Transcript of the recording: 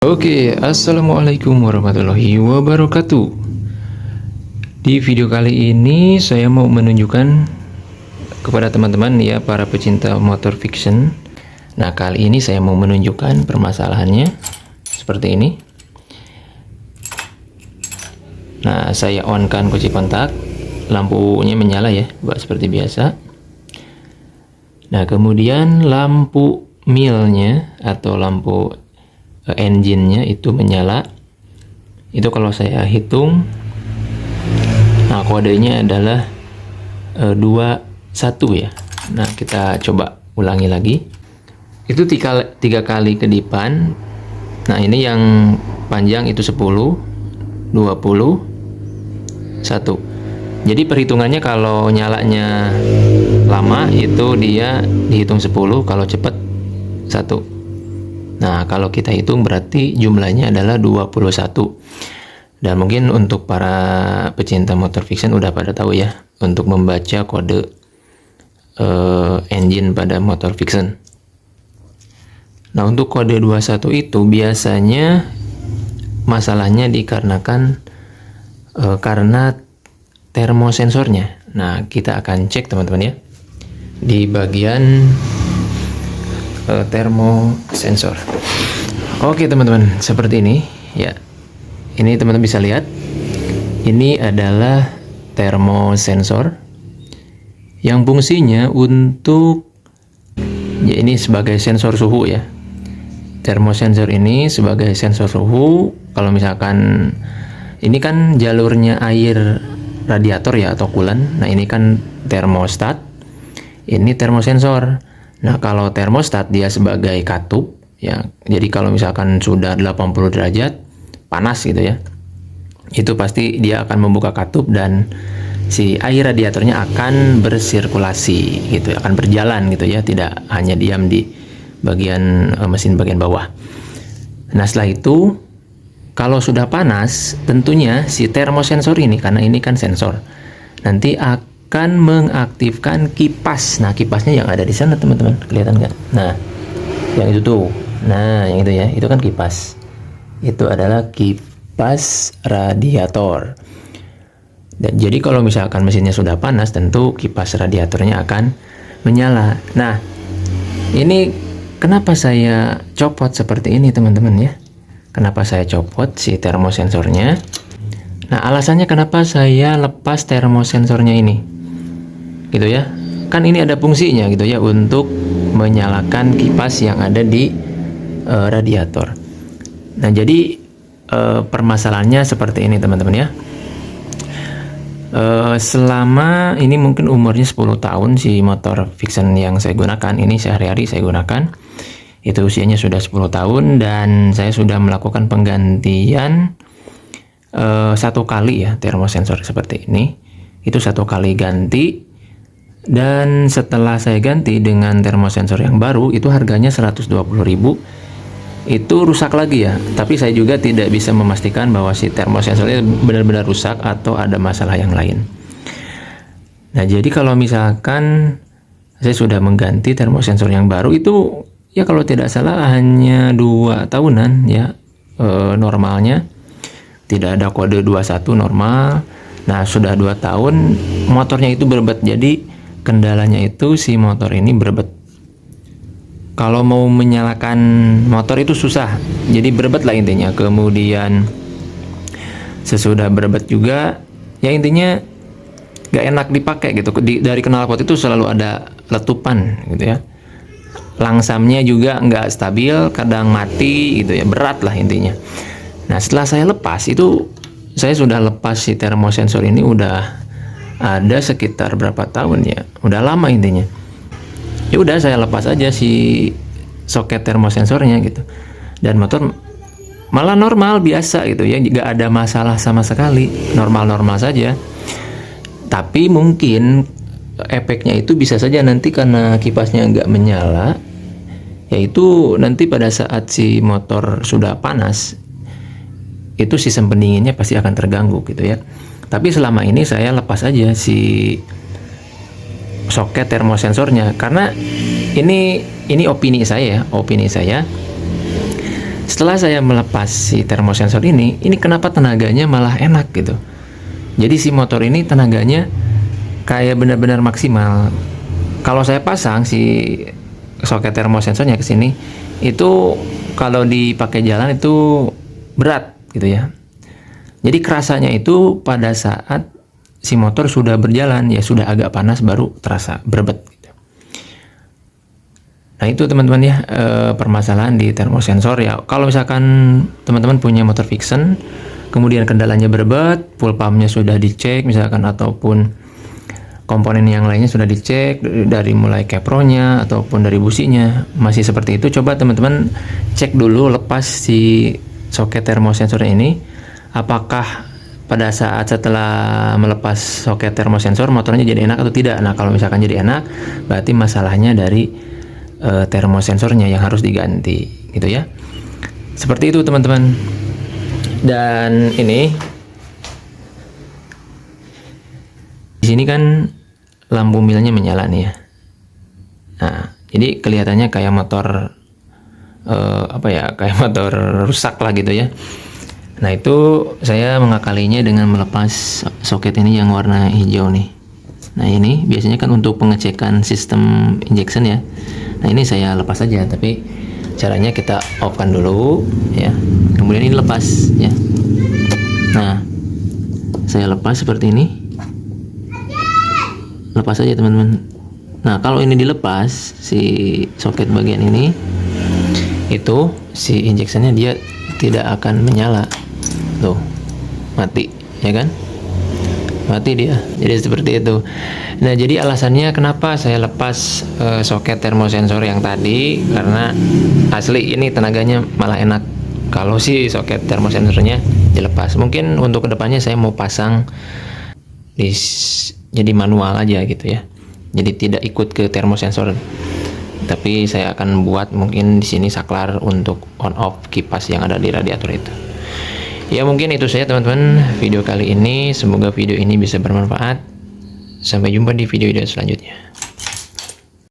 Oke, assalamualaikum warahmatullahi wabarakatuh. Di video kali ini saya mau menunjukkan kepada teman-teman ya, para pecinta motor fiction. Nah, kali ini saya mau menunjukkan permasalahannya seperti ini. Nah, saya on-kan kunci kontak, lampunya menyala ya, buat seperti biasa. Nah, kemudian lampu milnya atau lampu engine-nya itu menyala. Itu kalau saya hitung, nah kodenya adalah 21 ya. Nah, kita coba ulangi lagi. Itu tiga kali kedipan. Nah, ini yang panjang itu 10, 20, 1. Jadi perhitungannya kalau nyalanya lama itu dia dihitung 10, kalau cepat 1. Nah, kalau kita hitung berarti jumlahnya adalah 21. Dan mungkin untuk para pecinta motor fiction udah pada tahu ya, untuk membaca kode engine pada motor fiction. Nah, untuk kode 21 itu biasanya masalahnya dikarenakan karena termosensornya. Nah, kita akan cek teman-teman ya, di bagian termosensor. Oke teman-teman, seperti ini ya. Ini teman-teman bisa lihat, ini adalah termosensor yang fungsinya untuk ya, ini sebagai sensor suhu ya. Termosensor ini sebagai sensor suhu. Kalau misalkan ini kan jalurnya air radiator ya, atau coolant. Nah, ini kan termostat, ini termosensor. Nah, kalau termostat dia sebagai katup ya. Jadi kalau misalkan sudah 80 derajat panas gitu ya, itu pasti dia akan membuka katup dan si air radiatornya akan bersirkulasi gitu, akan berjalan gitu ya, tidak hanya diam di bagian mesin bagian bawah. Nah, setelah itu kalau sudah panas, tentunya si termosensor ini, karena ini kan sensor, nanti akan mengaktifkan kipas. Nah, kipasnya yang ada di sana teman-teman, kelihatan nggak? Nah, yang itu tuh, nah yang itu ya, itu kan kipas. Itu adalah kipas radiator. Dan jadi kalau misalkan mesinnya sudah panas, tentu kipas radiatornya akan menyala. Nah, ini kenapa saya copot seperti ini teman-teman ya? Kenapa saya copot si termosensornya? Nah, alasannya kenapa saya lepas termosensornya ini, gitu ya. Kan ini ada fungsinya gitu ya, untuk menyalakan kipas yang ada di radiator. Nah, jadi permasalahannya seperti ini teman-teman ya. Selama ini mungkin umurnya 10 tahun si motor fiction yang saya gunakan ini, sehari-hari saya gunakan, itu usianya sudah 10 tahun dan saya sudah melakukan penggantian 1 kali ya termosensor seperti ini. Itu 1 kali ganti, dan setelah saya ganti dengan termosensor yang baru itu harganya 120.000. Itu rusak lagi ya, tapi saya juga tidak bisa memastikan bahwa si termosensornya benar-benar rusak atau ada masalah yang lain. Nah, jadi kalau misalkan saya sudah mengganti termosensor yang baru itu ya, kalau tidak salah hanya 2 tahunan ya, normalnya tidak ada kode 21 normal. Nah, sudah 2 tahun motornya itu berbet. Jadi kendalanya itu si motor ini berbet. Kalau mau menyalakan motor itu susah, jadi berbet lah intinya. Kemudian sesudah berbet juga ya, intinya gak enak dipakai gitu. Dari knalpot itu selalu ada letupan gitu ya. Langsamnya juga nggak stabil, kadang mati gitu ya, berat lah intinya. Nah, setelah saya lepas itu, saya sudah lepas si termosensor ini udah ada sekitar berapa tahun ya, udah lama intinya. Ya udah, saya lepas aja si soket termosensornya gitu, dan motor malah normal biasa gitu ya, nggak ada masalah sama sekali, normal-normal saja. Tapi mungkin efeknya itu bisa saja nanti karena kipasnya nggak menyala, yaitu nanti pada saat si motor sudah panas itu sistem pendinginnya pasti akan terganggu gitu ya. Tapi selama ini saya lepas aja si soket termosensornya, karena ini opini saya ya, opini saya. setelah saya melepas si termosensor ini kenapa tenaganya malah enak gitu. Jadi si motor ini tenaganya kayak benar-benar maksimal. Kalau saya pasang si soket termosensornya ke sini, itu kalau dipakai jalan itu berat gitu ya. Jadi kerasanya itu pada saat si motor sudah berjalan, ya sudah agak panas baru terasa berbet gitu. Nah itu teman-teman ya, permasalahan di termosensor ya. Kalau misalkan teman-teman punya motor Vixen, kemudian kendalanya berbet, full pumpnya sudah dicek misalkan, ataupun komponen yang lainnya sudah dicek dari mulai kepronya ataupun dari businya masih seperti itu, coba teman-teman cek dulu lepas si soket termosensor ini, apakah pada saat setelah melepas soket termosensor motornya jadi enak atau tidak. Nah kalau misalkan jadi enak, berarti masalahnya dari termosensornya yang harus diganti gitu ya. Seperti itu teman-teman. Dan ini di sini kan lampu milnya menyala nih ya. Nah, jadi kelihatannya kayak motor kayak motor rusak lah gitu ya. Nah, itu saya mengakalinya dengan melepas soket ini yang warna hijau nih. Nah, ini biasanya kan untuk pengecekan sistem injection ya. Nah, ini saya lepas aja, tapi caranya kita off-kan dulu ya. Kemudian ini lepas ya. Nah, saya lepas seperti ini. Lepas aja teman-teman. Nah kalau ini dilepas si soket bagian ini, itu si injectionnya dia tidak akan menyala, tuh mati ya kan, mati dia. Jadi seperti itu. Nah jadi alasannya kenapa saya lepas soket termosensor yang tadi, karena asli ini tenaganya malah enak kalau si soket termosensornya dilepas. Mungkin untuk kedepannya saya mau pasang jadi manual aja gitu ya, jadi tidak ikut ke termosensor, tapi saya akan buat mungkin di sini saklar untuk on off kipas yang ada di radiator itu. Ya mungkin itu saja teman-teman video kali ini, semoga video ini bisa bermanfaat. Sampai jumpa di video-video selanjutnya.